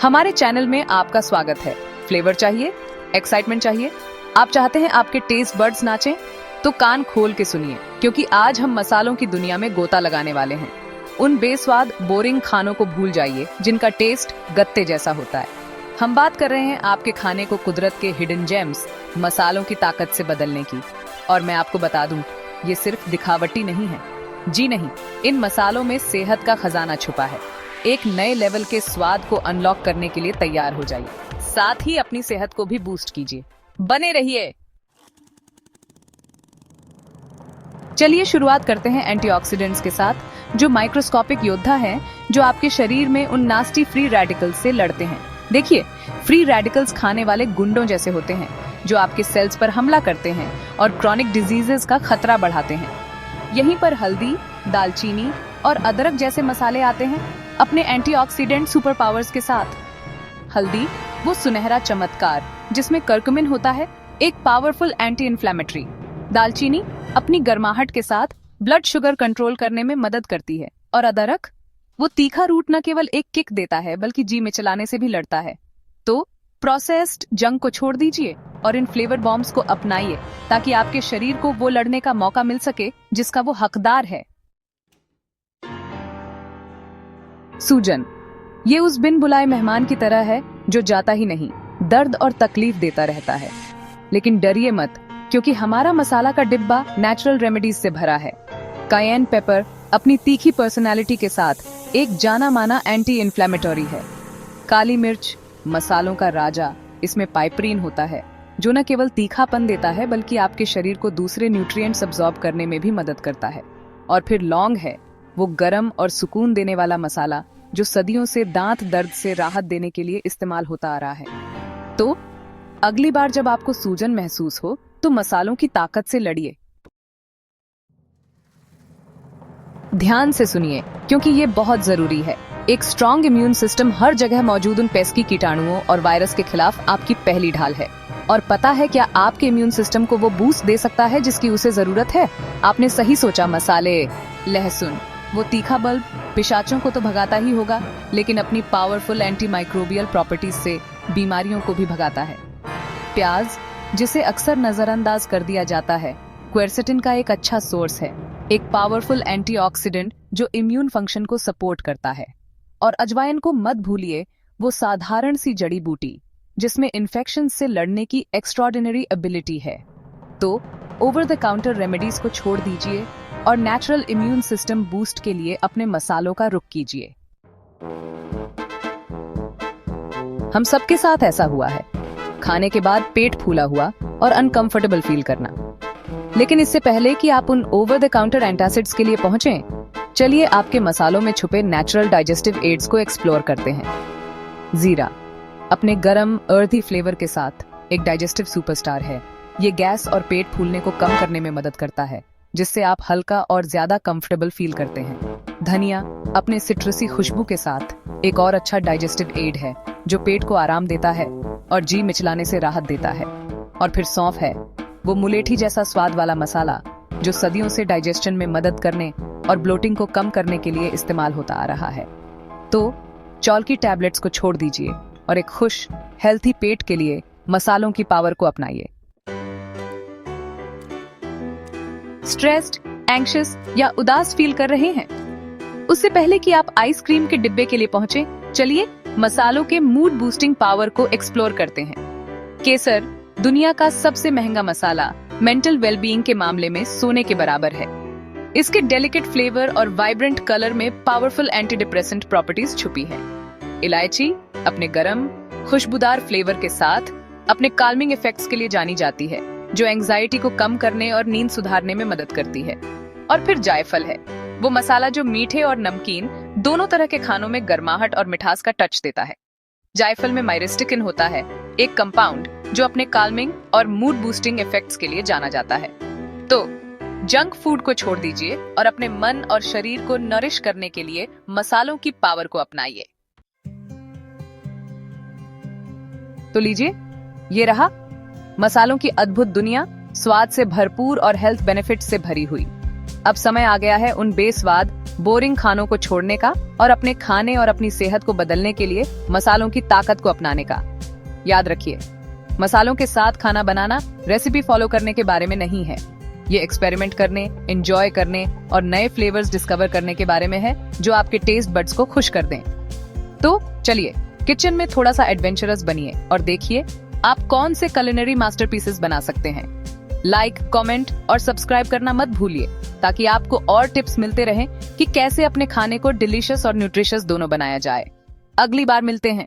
हमारे चैनल में आपका स्वागत है। फ्लेवर चाहिए, एक्साइटमेंट चाहिए, आप चाहते हैं आपके टेस्ट बर्ड्स नाचें? तो कान खोल के सुनिए, क्योंकि आज हम मसालों की दुनिया में गोता लगाने वाले हैं। उन बेस्वाद बोरिंग खानों को भूल जाइए जिनका टेस्ट गत्ते जैसा होता है। हम बात कर रहे हैं आपके खाने को कुदरत के हिडन जेम्स, मसालों की ताकत से बदलने की। और मैं आपको बता दूं, ये सिर्फ दिखावटी नहीं है। जी नहीं, इन मसालों में सेहत का खजाना छुपा है। एक नए लेवल के स्वाद को अनलॉक करने के लिए तैयार हो जाइए, साथ ही अपनी सेहत को भी बूस्ट कीजिए। बने रहिए। चलिए शुरुआत करते हैं एंटीऑक्सीडेंट्स के साथ, जो माइक्रोस्कोपिक योद्धा हैं जो आपके शरीर में उन नास्टी फ्री रेडिकल्स से लड़ते हैं। देखिए, फ्री रेडिकल्स खाने वाले गुंडों जैसे होते हैं जो आपके सेल्स पर हमला करते हैं और क्रॉनिक डिजीजेस का खतरा बढ़ाते हैं। यहीं पर हल्दी, दालचीनी और अदरक जैसे मसाले आते हैं अपने एंटीऑक्सीडेंट सुपर पावर्स के साथ। हल्दी, वो सुनहरा चमत्कार जिसमें करक्यूमिन होता है, एक पावरफुल एंटी इन्फ्लेमेटरी। दालचीनी अपनी गर्माहट के साथ ब्लड शुगर कंट्रोल करने में मदद करती है। और अदरक, वो तीखा रूट न केवल एक किक देता है बल्कि जी में चलाने से भी लड़ता है। तो प्रोसेस्ड जंक को छोड़ दीजिए और इन फ्लेवर बॉम्ब्स को अपनाइए, ताकि आपके शरीर को वो लड़ने का मौका मिल सके जिसका वो हकदार है। सूजन, ये उस बिन बुलाए मेहमान की तरह है जो जाता ही नहीं, दर्द और तकलीफ देता रहता है। लेकिन डरिए मत, क्योंकि हमारा मसाला का डिब्बा नेचुरल रेमेडीज से भरा है। कायेन पेपर अपनी तीखी पर्सनालिटी के साथ एक जाना माना एंटी इन्फ्लेमेटरी है। काली मिर्च, मसालों का राजा, इसमें पाइपरीन होता है जो न केवल तीखापन देता है बल्कि आपके शरीर को दूसरे न्यूट्रिएंट्स अब्सॉर्ब करने में भी मदद करता है। और फिर लौंग है, वो गरम और सुकून देने वाला मसाला जो सदियों से दांत दर्द से राहत देने के लिए इस्तेमाल होता आ रहा है। तो अगली बार जब आपको सूजन महसूस हो तो मसालों की ताकत से लड़िए। ध्यान से सुनिए, क्योंकि ये बहुत जरूरी है। एक स्ट्रॉन्ग इम्यून सिस्टम हर जगह मौजूद उन पेस्की कीटाणुओं और वायरस के खिलाफ आपकी पहली ढाल है। और पता है क्या आपके इम्यून सिस्टम को वो बूस्ट दे सकता है जिसकी उसे जरूरत है? आपने सही सोचा, मसाले। लहसुन, वो तीखा बल्ब पिशाचों को तो भगाता ही होगा, लेकिन अपनी पावरफुल एंटी माइक्रोबियल प्रॉपर्टीज से बीमारियों को भी भगाता है। प्याज, जिसे अक्सर नजरअंदाज कर दिया जाता है, क्वेरसेटिन का एक अच्छा सोर्स है, एक पावरफुल एंटीऑक्सीडेंट जो इम्यून फंक्शन को सपोर्ट करता है। और अजवाइन को मत भूलिए, वो साधारण सी जड़ी बूटी जिसमें इन्फेक्शन से लड़ने की एक्स्ट्रॉर्डिनरी एबिलिटी है। तो ओवर द काउंटर रेमेडीज को छोड़ दीजिए और नेचुरल इम्यून सिस्टम बूस्ट के लिए अपने मसालों का रुख कीजिए। हम सबके साथ ऐसा हुआ है, खाने के बाद पेट फूला हुआ और अनकंफर्टेबल फील करना। लेकिन इससे पहले कि आप उन ओवर द काउंटर एंटासिड्स के लिए पहुंचें, चलिए आपके मसालों में छुपे नेचुरल डाइजेस्टिव एड्स को एक्सप्लोर करते हैं। जीरा अपने गरम अर्थी फ्लेवर के साथ एक डाइजेस्टिव सुपरस्टार है। ये गैस और पेट फूलने को कम करने में मदद करता है, जिससे आप हल्का और ज्यादा कंफर्टेबल फील करते हैं। धनिया अपने सिट्रसी खुशबू के साथ एक और अच्छा डाइजेस्टिव एड है जो पेट को आराम देता है और जी मिचलाने से राहत देता है। और फिर सौंफ है, वो मुलेठी जैसा स्वाद वाला मसाला जो सदियों से डाइजेशन में मदद करने और ब्लोटिंग को कम करने के लिए इस्तेमाल होता आ रहा है। तो चौल की टैबलेट्स को छोड़ दीजिए और एक खुश हेल्थी पेट के लिए मसालों की पावर को अपनाइए। स्ट्रेस्ड, एंग्शियस या उदास फील कर रहे हैं? उससे पहले कि आप आइसक्रीम के डिब्बे के लिए पहुंचे, चलिए मसालों के मूड बूस्टिंग पावर को एक्सप्लोर करते हैं। केसर, दुनिया का सबसे महंगा मसाला, मेंटल वेलबीइंग के मामले में सोने के बराबर है। इसके डेलिकेट फ्लेवर और वाइब्रेंट कलर में पावरफुल एंटी डिप्रेसेंट प्रॉपर्टीज छुपी है। इलायची अपने गरम खुशबूदार फ्लेवर के साथ अपने काल्मिंग इफेक्ट्स के लिए जानी जाती है, जो एंजाइटी को कम करने और नींद सुधारने में मदद करती है। और फिर जायफल है, वो मसाला जो मीठे और नमकीन दोनों तरह के खानों में गर्माहट और मिठास का टच देता है। जायफल में माइरिस्टिकिन होता है, एक कंपाउंड जो अपने काल्मिंग और मूड बूस्टिंग इफेक्ट्स के लिए जाना जाता है। तो जंक फूड को छोड़ दीजिए और अपने मन और शरीर को नरिश करने के लिए मसालों की पावर को अपनाइए। तो लीजिए, ये रहा मसालों की अद्भुत दुनिया, स्वाद से भरपूर और हेल्थ बेनिफिट से भरी हुई। अब समय आ गया है उन बेस्वाद बोरिंग खानों को छोड़ने का और अपने खाने और अपनी सेहत को बदलने के लिए मसालों की ताकत को अपनाने का। याद रखिए, मसालों के साथ खाना बनाना रेसिपी फॉलो करने के बारे में नहीं है। ये एक्सपेरिमेंट करने, एंजॉय करने और नए फ्लेवर्स डिस्कवर करने के बारे में है जो आपके टेस्ट बड्स को खुश कर दें। तो चलिए किचन में थोड़ा सा एडवेंचरस बनिए और देखिए आप कौन से कुलिनरी मास्टरपीसेस बना सकते हैं। लाइक, कमेंट और सब्सक्राइब करना मत भूलिए ताकि आपको और टिप्स मिलते रहें कि कैसे अपने खाने को डिलीशियस और न्यूट्रिशियस दोनों बनाया जाए। अगली बार मिलते हैं।